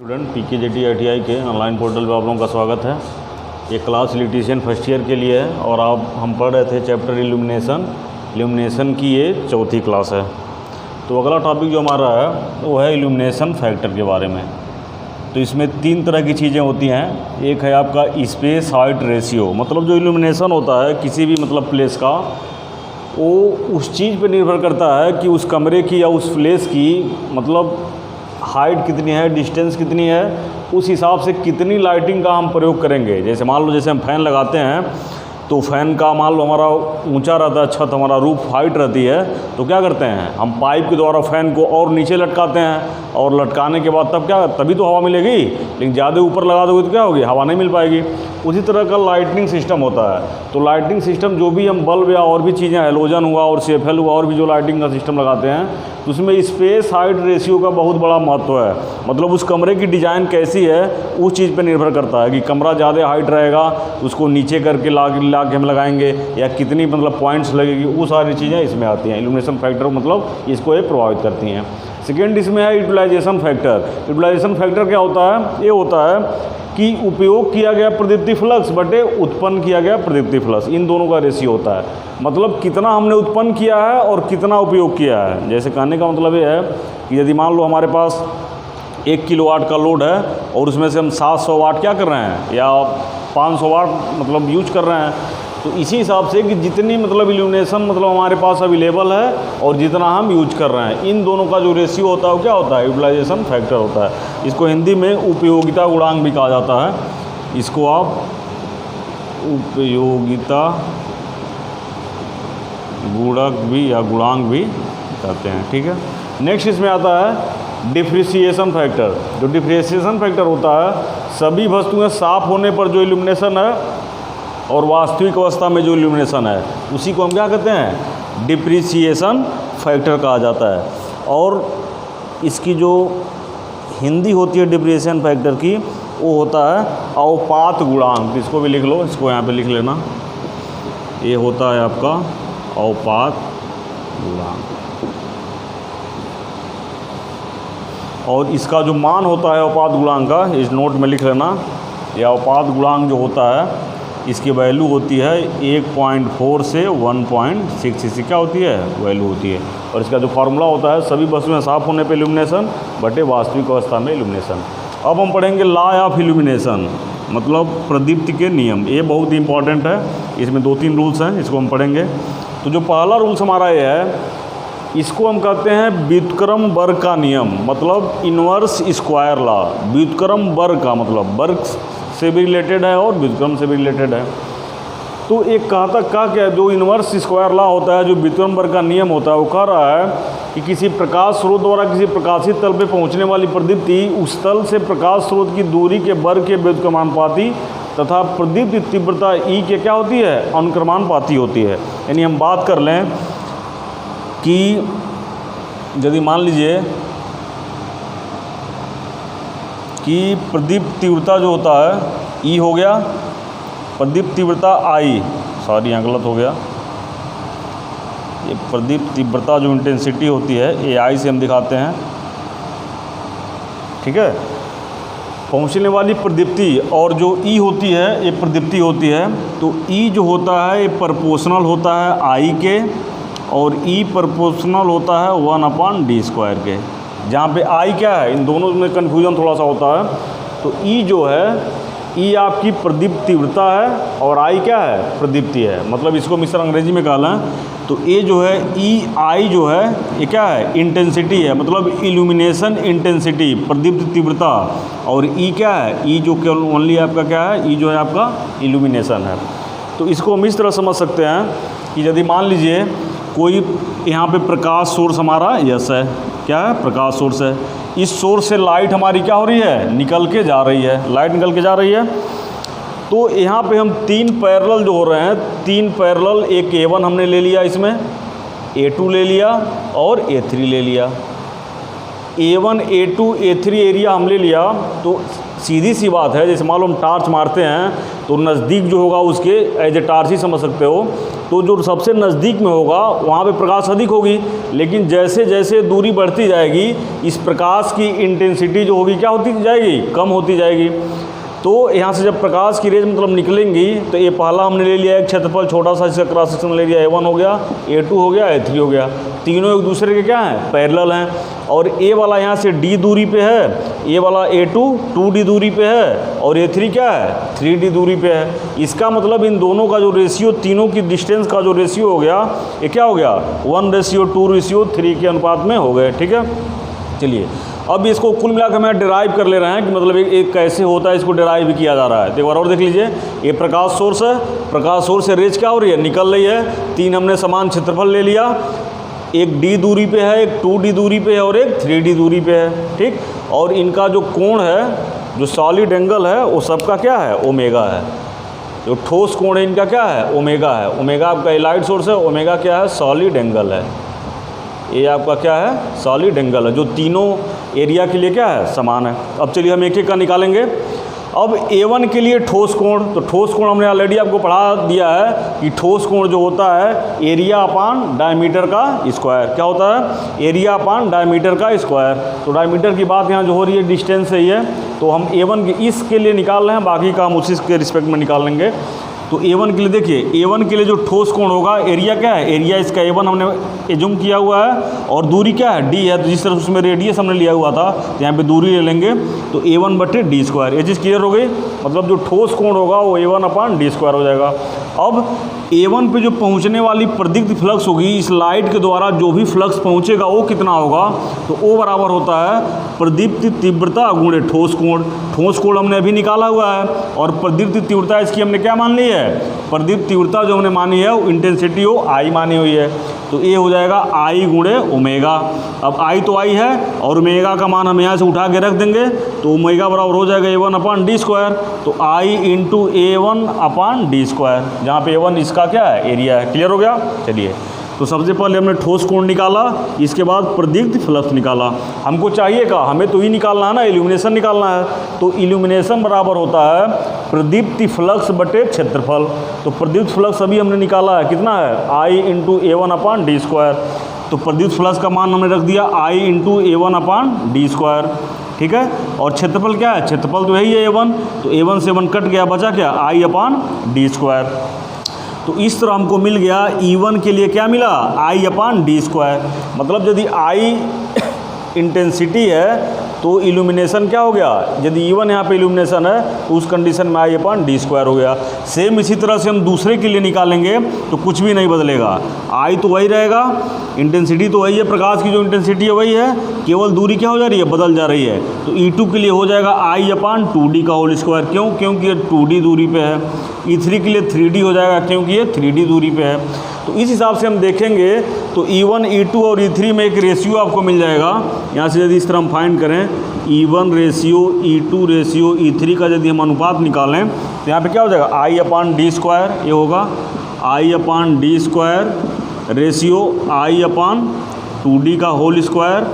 Student PKJT ITI के online portal पे आप लोगों का स्वागत है। ये क्लास इलेक्ट्रीशियन फर्स्ट ईयर के लिए है और हम पढ़ रहे थे चैप्टर इल्यूमिनेशन की ये चौथी क्लास है। तो अगला टॉपिक जो हमारा है वो है इल्यूमिनेशन फैक्टर के बारे में। तो इसमें तीन तरह की चीज़ें होती हैं। एक है आपका स्पेस हाइट रेशियो, मतलब जो इल्यूमिनेशन होता है किसी भी मतलब प्लेस का, वो उस चीज़ पर निर्भर करता है कि उस कमरे की या उस प्लेस की मतलब हाइट कितनी है, डिस्टेंस कितनी है, उस हिसाब से कितनी लाइटिंग का हम प्रयोग करेंगे। जैसे मान लो जैसे हम फ़ैन लगाते हैं तो फ़ैन का मान लो हमारा ऊंचा रहता है, छत हमारा रूफ हाइट रहती है, तो क्या करते हैं हम पाइप के द्वारा फ़ैन को और नीचे लटकाते हैं और लटकाने के बाद तभी तो हवा मिलेगी। लेकिन ज़्यादा ऊपर लगा दोगे तो क्या होगी, हवा नहीं मिल पाएगी। उसी तरह का लाइटिंग सिस्टम होता है। तो लाइटिंग सिस्टम जो भी हम बल्ब या और भी चीज़ें, हेलोजन हुआ और CFL हुआ और भी जो लाइटिंग का सिस्टम लगाते हैं, तो उसमें स्पेस हाइट रेशियो का बहुत बड़ा महत्व है। मतलब उस कमरे की डिज़ाइन कैसी है उस चीज़ पर निर्भर करता है कि कमरा ज़्यादा हाइट रहेगा उसको नीचे करके ला के हम लगाएंगे या कितनी मतलब पॉइंट्स लगेगी, वो सारी चीज़ें इसमें आती हैं। इल्यूमिनेशन फैक्टर मतलब इसको ये प्रभावित करती हैं। सेकेंड इसमें है यूटिलाइजेशन फैक्टर। यूटिलाइजेशन फैक्टर क्या होता है, ये होता है कि उपयोग किया गया प्रदीप्ति फ्लक्स बटे उत्पन्न किया गया प्रदीप्ति फ्लक्स, इन दोनों का रेशियो होता है। मतलब कितना हमने उत्पन्न किया है और कितना उपयोग किया है। जैसे कहने का मतलब ये है कि यदि मान लो हमारे पास 1 किलोवाट का लोड है और उसमें से हम 700 वाट क्या कर रहे हैं या 500 वाट मतलब यूज कर रहे हैं, तो इसी हिसाब से कि जितनी मतलब इल्यूमिनेशन मतलब हमारे पास अवेलेबल है और जितना हम यूज कर रहे हैं, इन दोनों का जो रेशियो होता है वो क्या होता है, यूटिलाइजेशन फैक्टर होता है। इसको हिंदी में उपयोगिता गुणांक भी कहा जाता है। इसको आप उपयोगिता गुणक भी या गुणांक भी कहते हैं। ठीक है। नेक्स्ट इसमें आता है डिफ्रेंशिएशन फैक्टर। जो डिफ्रेंशिएशन फैक्टर होता है, सभी वस्तुएं साफ होने पर जो इल्यूमिनेशन है और वास्तविक अवस्था में जो इल्यूमिनेशन है उसी को हम क्या कहते हैं, डिप्रिसिएशन फैक्टर कहा जाता है। और इसकी जो हिंदी होती है डिप्रिसिएशन फैक्टर की, वो होता है अवपात गुणांक। इसको भी लिख लो, इसको यहाँ पे लिख लेना। ये होता है आपका अवपात गुणांक और इसका जो मान होता है अवपात गुणांक का, इस नोट में लिख लेना। यह अवपात गुणांक जो होता है इसकी वैल्यू होती है 1.4 से 1.6। इसकी क्या होती है, वैल्यू होती है। और इसका जो फार्मूला होता है सभी वस्तुएं साफ होने पे इल्यूमिनेशन बटे वास्तविक अवस्था में इल्यूमिनेशन। अब हम पढ़ेंगे लॉ ऑफ इल्यूमिनेशन, मतलब प्रदीप्ति के नियम। ये बहुत ही इंपॉर्टेंट है। इसमें 2-3 रूल्स हैं, इसको हम पढ़ेंगे। तो जो पहला रूल्स हमारा ये है, इसको हम कहते हैं व्युत्क्रम वर्ग का नियम, मतलब इनवर्स स्क्वायर लॉ। व्युत्क्रम वर्ग का मतलब वर्ग से भी रिलेटेड है और व्युत्क्रम से भी रिलेटेड है। तो एक क्या जो इनवर्स स्क्वायर लॉ होता है, जो व्युत्क्रम वर्ग का नियम होता है, वो कह रहा है कि किसी प्रकाश स्रोत द्वारा किसी प्रकाशित तल पे पहुंचने वाली प्रदीप्ति उस तल से प्रकाश स्रोत की दूरी के वर्ग के व्युत्क्रमानुपाती तथा प्रदीप्ति तीव्रता E के क्या होती है, अनुक्रमानुपाती होती है। यानी हम बात कर लें कि यदि मान लीजिए कि प्रदीप्त तीव्रता जो होता है E हो गया, प्रदीप्त तीव्रता I, सॉरी यहाँ गलत हो गया, ये प्रदीप्त तीव्रता जो इंटेंसिटी होती है ये I से हम दिखाते हैं। ठीक है। पहुँचने वाली प्रदीप्ति और जो E होती है ये प्रदीप्ति होती है। तो E जो होता है ये प्रोपोर्शनल होता है I के और E प्रोपोर्शनल होता है 1/d² के। जहाँ पे I क्या है, इन दोनों में कन्फ्यूजन थोड़ा सा होता है। तो E जो है, E आपकी प्रदीप्त तीव्रता है और I क्या है, प्रदीप्ति है। मतलब इसको मिश्र अंग्रेजी में कहना है। तो ये जो है EI जो है ये क्या है, इंटेंसिटी है, मतलब इल्यूमिनेशन इंटेंसिटी, प्रदीप्त तीव्रता। और E क्या है, E जो केवल ओनली आपका क्या है, E जो है आपका इल्यूमिनेशन है। तो इसको हम इस तरह समझ सकते हैं कि यदि मान लीजिए कोई यहाँ पे प्रकाश सोर्स हमारा यस है, क्या है, प्रकाश सोर्स है। इस सोर्स से लाइट हमारी क्या हो रही है, निकल के जा रही है, लाइट निकल के जा रही है। तो यहाँ पे हम 3 पैरेलल जो हो रहे हैं, 3 पैरेलल, एक A1 हमने ले लिया, इसमें A2 ले लिया और A3 ले लिया। A1 A2 A3 एरिया हम ले लिया तो सीधी सी बात है, जैसे मान लो हम टार्च मारते हैं तो नज़दीक जो होगा उसके एज ए टार्च ही समझ सकते हो, तो जो सबसे नज़दीक में होगा वहाँ पे प्रकाश अधिक होगी। लेकिन जैसे जैसे दूरी बढ़ती जाएगी इस प्रकाश की इंटेंसिटी जो होगी क्या होती जाएगी, कम होती जाएगी। तो यहाँ से जब प्रकाश की रेज मतलब निकलेंगी तो ये पहला हमने ले लिया एक क्षेत्रफल छोटा सा, इसका क्रॉस सेक्शन ले लिया, A1 हो गया, A2 हो गया, A3 हो गया, तीनों एक दूसरे के क्या हैं, पैरेलल हैं। और A वाला यहाँ से D दूरी पे है, A वाला A2 2D दूरी पे है और A3 क्या है 3D दूरी पे है। इसका मतलब इन दोनों का जो रेशियो, तीनों की डिस्टेंस का जो रेशियो हो गया ये क्या हो गया 1:2:3 के अनुपात में हो गए। ठीक है, चलिए अब इसको कुल मिलाकर हमें डिराइव कर ले रहे हैं कि मतलब एक कैसे होता है, इसको डिराइव भी किया जा रहा है। तो एक बार और देख लीजिए, ये प्रकाश सोर्स है, प्रकाश सोर्स से रेज क्या हो रही है, निकल रही है। तीन हमने समान क्षेत्रफल ले लिया, एक D दूरी पे है, एक 2D दूरी पे है और एक 3D दूरी पे है। ठीक, और इनका जो कोण है, जो सॉलिड एंगल है वो सबका क्या है, ओमेगा है। जो ठोस कोण है इनका क्या है, ओमेगा है। ओमेगा आपका लाइट सोर्स है, ओमेगा क्या है, सॉलिड एंगल है। ये आपका क्या है, सॉलिड एंगल है, जो तीनों एरिया के लिए क्या है, समान है। अब चलिए हम एक एक का निकालेंगे। अब A1 के लिए ठोस कोण, तो ठोस कोण हमने ऑलरेडी आपको पढ़ा दिया है कि ठोस कोण जो होता है एरिया अपान डायमीटर का स्क्वायर। क्या होता है, एरिया अपान डायमीटर का स्क्वायर। तो डायमीटर की बात यहाँ जो हो रही है डिस्टेंस से ही है, तो हम A1 के इसके लिए निकाल रहे हैं, बाकी का हम उसी के रिस्पेक्ट में निकाल लेंगे। तो A1 के लिए देखिए, A1 के लिए जो ठोस कोण होगा, एरिया क्या है, एरिया इसका A1 हमने एज्यूम किया हुआ है और दूरी क्या है D है, तो जिस तरह उसमें रेडियस हमने लिया हुआ था तो यहाँ पे दूरी ले लेंगे, तो A1/D²। ये चीज़ क्लियर हो गई, मतलब जो ठोस कोण होगा वो A1/D² हो जाएगा। अब A1 पे जो पहुंचने वाली प्रदीप्त फ्लक्स होगी, इस लाइट के द्वारा जो भी फ्लक्स पहुंचेगा वो कितना होगा, तो O बराबर होता है प्रदीप्त तीव्रता गुणे ठोस कोण। ठोस कोण हमने अभी निकाला हुआ है और प्रदीप्त तीव्रता इसकी हमने क्या मान ली है, प्रदीप्त तीव्रता जो हमने मानी है वो इंटेंसिटी हो I मानी हुई है, तो ये हो जाएगा I गुणे ओमेगा। अब I तो I है और ओमेगा का मान हम यहाँ से उठा के रख देंगे, तो ओमेगा बराबर हो जाएगा A1/D²। तो I × A1/D², जहाँ पे A1 इसका क्या है, एरिया है। क्लियर हो गया। चलिए, तो सबसे पहले हमने ठोस कोण निकाला, इसके बाद प्रदीप्त फ्लक्स निकाला। हमको चाहिए का, हमें तो ही निकालना है ना, इल्यूमिनेशन निकालना है। तो इल्यूमिनेशन बराबर होता है प्रदीप्त फ्लक्स बटे क्षेत्रफल। तो प्रदीप्त फ्लक्स अभी हमने निकाला है, कितना है, I × A1/D²। तो प्रदीप्त फ्लक्स का मान हमने रख दिया I × A1/D²। ठीक है, और क्षेत्रफल क्या है, क्षेत्रफल तो यही है A1, तो A1 से 1 कट गया, बचा क्या, I/D²। तो इस तरह हमको मिल गया E1 के लिए क्या मिला, I/D²। मतलब यदि I इंटेंसिटी है तो इल्यूमिनेशन क्या हो गया, यदि E1 यहाँ पे इल्यूमिनेशन है तो उस कंडीशन में I/D² हो गया। सेम इसी तरह से हम दूसरे के लिए निकालेंगे तो कुछ भी नहीं बदलेगा, I तो वही रहेगा, इंटेंसिटी तो वही है, प्रकाश की जो इंटेंसिटी है वही है, केवल दूरी क्या हो जा रही है, बदल जा रही है। तो E2 के लिए हो जाएगा I/2D का होल स्क्वायर। क्यों, क्योंकि ये 2D दूरी पे है। E3 के लिए 3D हो जाएगा क्योंकि ये 3D दूरी पे है। तो इस हिसाब से हम देखेंगे तो E1 E2 और E3 में एक रेशियो आपको मिल जाएगा। यहाँ से यदि इस तरह हम फाइंड करें E1 ratio E2 ratio E3 का यदि हम अनुपात निकालें तो यहाँ पे क्या हो जाएगा, I/D², ये होगा I/D² रेशियो I/2D का होल स्क्वायर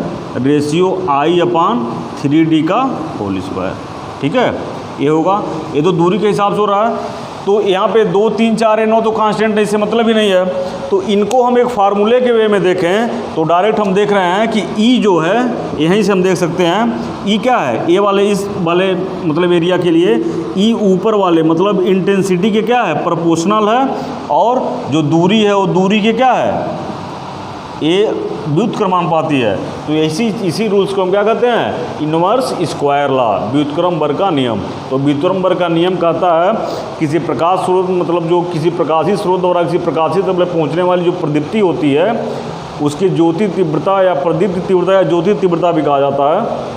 रेशियो I/3D का होल स्क्वायर। ठीक है, ये होगा, ये तो दूरी के हिसाब से हो रहा है। तो यहाँ पे 2 3 4 9 तो कांस्टेंट है, इससे मतलब ही नहीं है। तो इनको हम एक फार्मूले के वे में देखें तो डायरेक्ट हम देख रहे हैं कि E जो है, यहीं से हम देख सकते हैं E क्या है, ए वाले इस वाले मतलब एरिया के लिए E ऊपर वाले मतलब इंटेंसिटी के क्या है, प्रोपोर्शनल है, और जो दूरी है वो दूरी के क्या है, ये व्युत्क्रमानुपाती है। तो इसी रूल्स को हम क्या कहते हैं, इनवर्स स्क्वायर लॉ, व्युत्क्रम वर्ग का नियम। तो व्युत्क्रम वर्ग का नियम कहता है किसी प्रकाश स्रोत मतलब जो किसी प्रकाशी स्रोत द्वारा किसी प्रकाशित तल पर पहुंचने वाली जो प्रदीप्ति होती है उसकी ज्योति तीव्रता या प्रदीप्त तीव्रता या ज्योति तीव्रता भी कहा जाता है।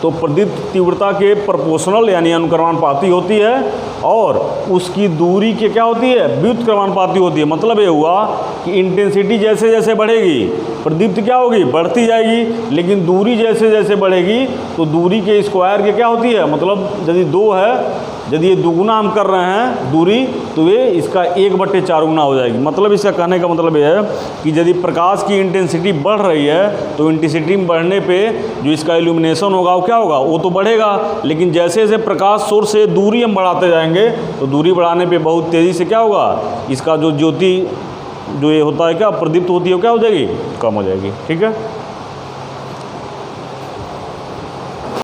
तो प्रदीप्त तीव्रता के प्रोपोर्शनल यानी अनुक्रमानुपाती होती है और उसकी दूरी के क्या होती है, व्युत्क्रमानुपाती होती है। मतलब ये हुआ कि इंटेंसिटी जैसे जैसे बढ़ेगी प्रदीप्ति क्या होगी, बढ़ती जाएगी, लेकिन दूरी जैसे जैसे बढ़ेगी तो दूरी के स्क्वायर के क्या होती है, मतलब यदि 2 है, यदि ये दुगुना हम कर रहे हैं दूरी तो ये इसका 1/4 गुना हो जाएगी। मतलब इसका कहने का मतलब ये है कि यदि प्रकाश की इंटेंसिटी बढ़ रही है तो इंटेंसिटी में बढ़ने पे जो इसका इल्यूमिनेशन होगा वो क्या होगा, वो तो बढ़ेगा, लेकिन जैसे जैसे प्रकाश सोर्स से दूरी हम बढ़ाते जाएंगे तो दूरी बढ़ाने पे बहुत तेज़ी से क्या होगा, इसका जो ज्योति जो ये होता है क्या प्रदीप्त होती है वो क्या हो जाएगी, कम हो जाएगी। ठीक है।